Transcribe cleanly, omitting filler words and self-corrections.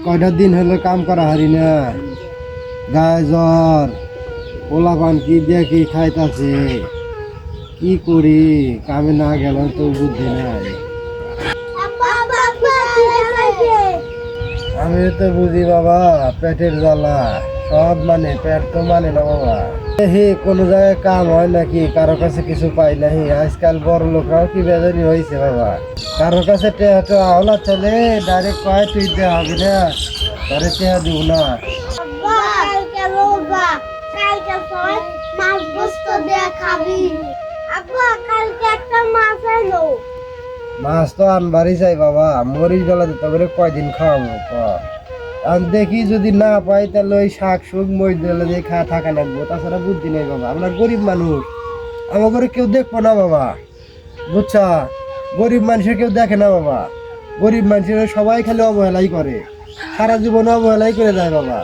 কয়টা দিন হলো কাম করা হারি না, গায়ে জ্বর, পোলাপান কি দিয়ে কি খাইতাছে, কি করি? কামে না গেল তো বুদ্ধি নাই। আমি তো বুঝি বাবা, পেটের জ্বালা সব মানে, পেট তো মানে না বাবা। হে কোনো জায়গায় কাম হয় নাকি? কারো কাছে কিছু পাই নাহি। আজকাল বড় লোকরাও কি বেজানি হয়েছে বাবা। কারো কাছে টেহাটো আওলা চলে, ডাইরেক্ট কয় তুই দে হবে না, তারে টেহা দিব না। মাছ তো আনবারই চাই বাবা, মরিচ বেলা দিতে করে কয়দিন খাওয়াবো পর। আমি দেখি যদি না পাই তাহলে ওই শাক সুক মরিচ বেলা দিয়ে খা থাকা লাগবো, তাছাড়া বুদ্ধি নেই বাবা। আমরা গরিব মানুষ, আমার ঘরে কেউ দেখবো না বাবা, বুঝছা? গরিব মানুষের কেউ দেখে না বাবা। গরিব মানুষের সবাই খালি অবহেলাই করে, সারা জীবন অবহেলাই করে যায় বাবা।